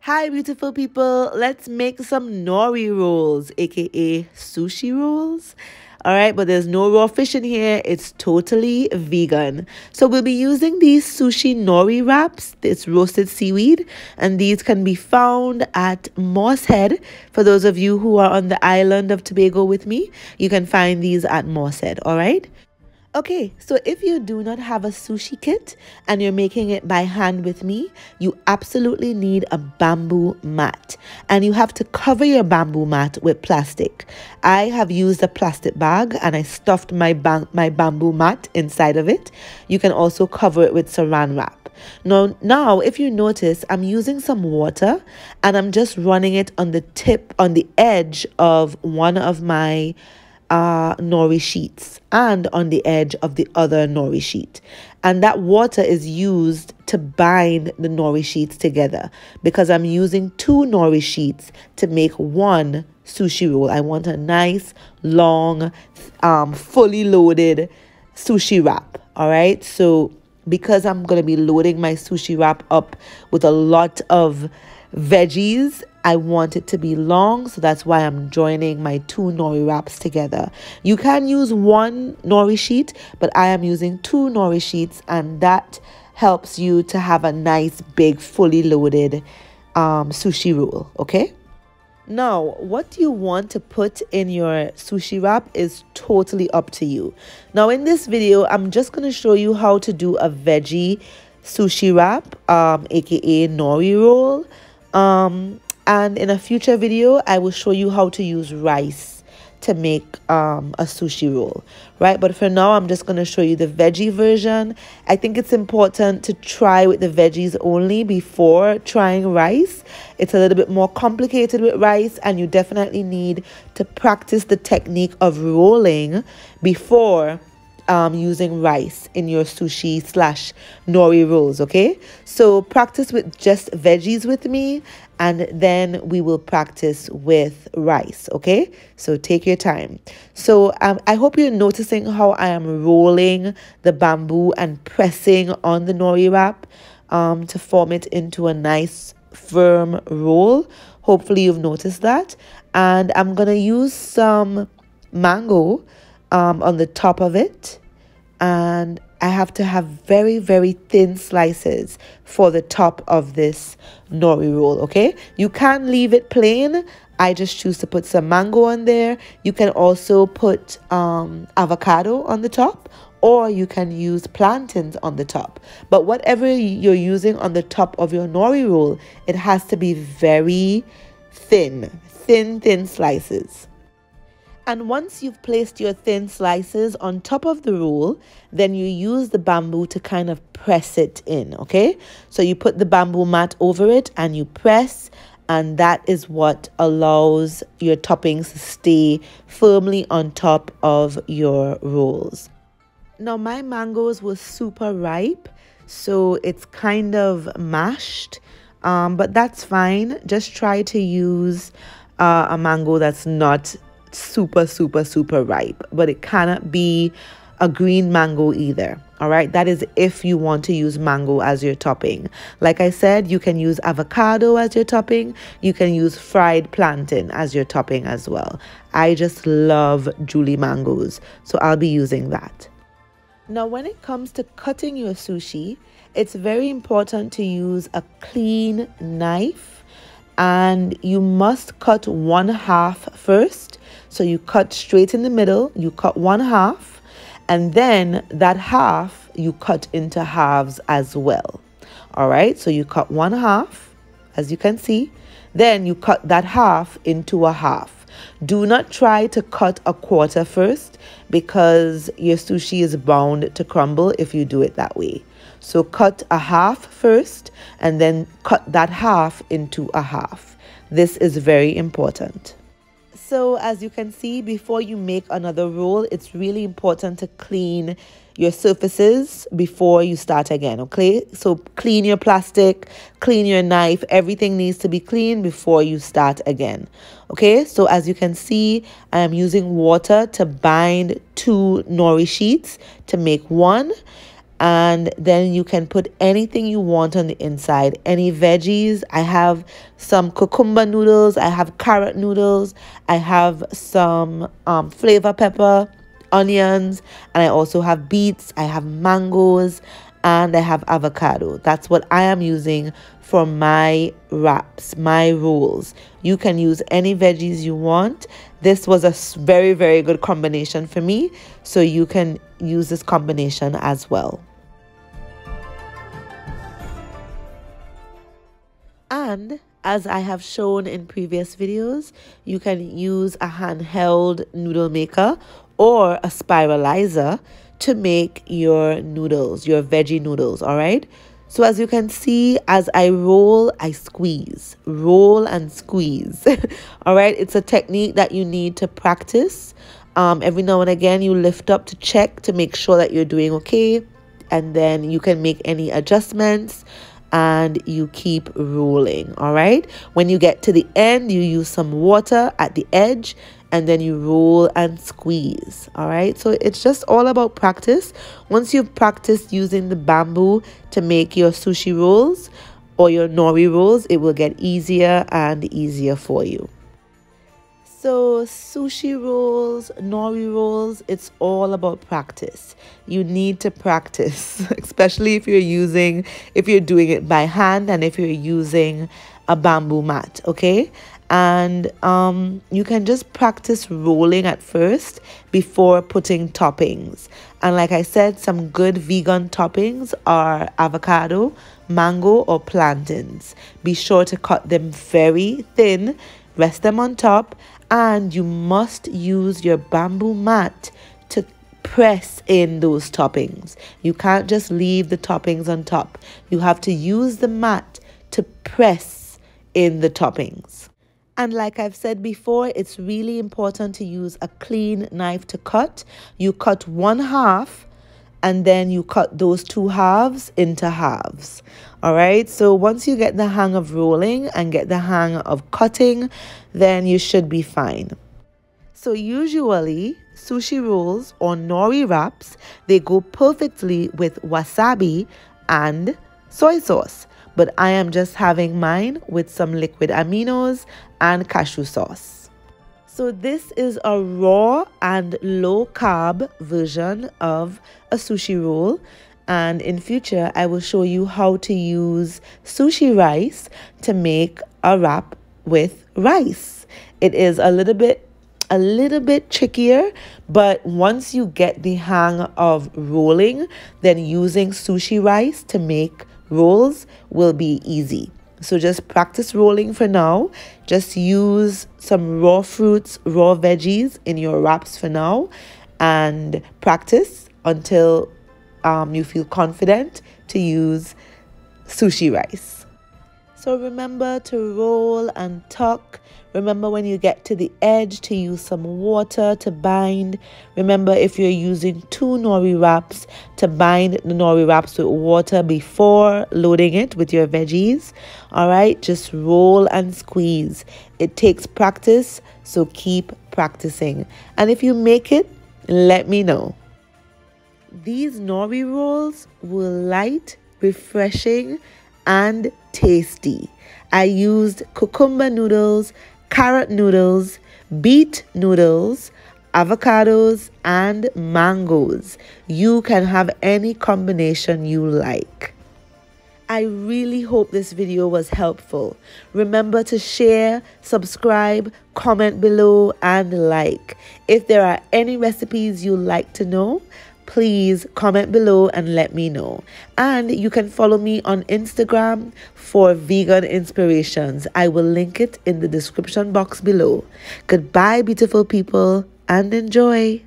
Hi, beautiful people. Let's make some nori rolls, aka sushi rolls. All right, but there's no raw fish in here. It's totally vegan. So we'll be using these sushi nori wraps. It's roasted seaweed, and these can be found at Morshead. For those of you who are on the island of Tobago with me, you can find these at Morshead. All right. Okay, so if you do not have a sushi kit and you're making it by hand with me, you absolutely need a bamboo mat. And you have to cover your bamboo mat with plastic. I have used a plastic bag and I stuffed my bamboo mat inside of it. You can also cover it with saran wrap. Now, if you notice, I'm using some water and I'm just running it on the edge of one of my nori sheets and on the edge of the other nori sheet, and that water is used to bind the nori sheets together because I'm using two nori sheets to make one sushi roll. I want a nice long fully loaded sushi wrap. All right, so because I'm going to be loading my sushi wrap up with a lot of veggies, I want it to be long, so that's why I'm joining my two nori wraps together. You can use one nori sheet, but I am using two nori sheets, and that helps you to have a nice big fully loaded sushi roll. Okay, now what you want to put in your sushi wrap is totally up to you. Now in this video, I'm just going to show you how to do a veggie sushi wrap, aka nori roll. And in a future video, I will show you how to use rice to make a sushi roll, right? But for now, I'm just going to show you the veggie version. I think it's important to try with the veggies only before trying rice. It's a little bit more complicated with rice, and you definitely need to practice the technique of rolling before using rice in your sushi / nori rolls. Okay, so practice with just veggies with me, and then we will practice with rice. Okay, so take your time. So I hope you're noticing how I am rolling the bamboo and pressing on the nori wrap to form it into a nice firm roll. Hopefully you've noticed that. And I'm gonna use some mango on the top of it, and I have to have very, very thin slices for the top of this nori roll. Okay, you can leave it plain. I just choose to put some mango on there. You can also put avocado on the top, or you can use plantains on the top. But whatever you're using on the top of your nori roll, it has to be very thin slices. And once you've placed your thin slices on top of the roll, then you use the bamboo to kind of press it in, okay? So you put the bamboo mat over it and you press, and that is what allows your toppings to stay firmly on top of your rolls. Now, my mangoes were super ripe, so it's kind of mashed, but that's fine. Just try to use a mango that's not super ripe, but it cannot be a green mango either. All right, that is if you want to use mango as your topping. Like I said, you can use avocado as your topping. You can use fried plantain as your topping as well. I just love Julie mangoes, so I'll be using that. Now, when it comes to cutting your sushi, it's very important to use a clean knife, and you must cut 1/2 first. So you cut straight in the middle, you cut 1/2, and then that half you cut into halves as well. All right, so you cut 1/2, as you can see, then you cut that half into a half. Do not try to cut a quarter first, because your sushi is bound to crumble if you do it that way. So cut a half first and then cut that half into a half. This is very important. So as you can see, before you make another roll, it's really important to clean your surfaces before you start again. Okay, so clean your plastic, clean your knife. Everything needs to be clean before you start again. Okay, so as you can see, I am using water to bind two nori sheets to make one. And then you can put anything you want on the inside, any veggies. I have some cucumber noodles, I have carrot noodles, I have some flavor pepper, onions, and I also have beets, I have mangoes, and I have avocado. That's what I am using for my wraps, my rolls. You can use any veggies you want. This was a very, very good combination for me, so you can use this combination as well. And as I have shown in previous videos, you can use a handheld noodle maker or a spiralizer to make your noodles, your veggie noodles, all right? So as you can see, as I roll, I squeeze, roll and squeeze, all right? It's a technique that you need to practice. Every now and again, you lift up to check to make sure that you're doing okay, and then you can make any adjustments and you keep rolling, all right? When you get to the end, you use some water at the edge and then you roll and squeeze, all right? So it's just all about practice. Once you've practiced using the bamboo to make your sushi rolls or your nori rolls, it will get easier and easier for you. So sushi rolls, nori rolls, it's all about practice. You need to practice, especially if you're doing it by hand and if you're using a bamboo mat, okay? And you can just practice rolling at first before putting toppings. And like I said, some good vegan toppings are avocado, mango, or plantains. Be sure to cut them very thin, rest them on top, and you must use your bamboo mat to press in those toppings. You can't just leave the toppings on top. You have to use the mat to press in the toppings. And like I've said before, it's really important to use a clean knife to cut. You cut one half and then you cut those two halves into halves. All right, so once you get the hang of rolling and get the hang of cutting, then you should be fine. So usually sushi rolls or nori wraps, they go perfectly with wasabi and soy sauce. But I am just having mine with some liquid aminos and cashew sauce. So this is a raw and low carb version of a sushi roll. And in future, I will show you how to use sushi rice to make a wrap with rice. It is a little bit trickier, but once you get the hang of rolling, then using sushi rice to make rolls will be easy. So just practice rolling for now. Just use some raw fruits, raw veggies in your wraps for now, and practice until you feel confident to use sushi rice. So remember to roll and tuck. Remember when you get to the edge to use some water to bind. Remember if you're using 2 nori wraps to bind the nori wraps with water before loading it with your veggies. All right, just roll and squeeze. It takes practice, so keep practicing. And if you make it, let me know. These nori rolls were light, refreshing, and tasty. I used cucumber noodles, carrot noodles, beet noodles, avocados, and mangoes. You can have any combination you like. I really hope this video was helpful. Remember to share, subscribe, comment below, and like. If there are any recipes you'd like to know, please comment below and let me know. And you can follow me on Instagram for vegan inspirations. I will link it in the description box below. Goodbye, beautiful people, and enjoy.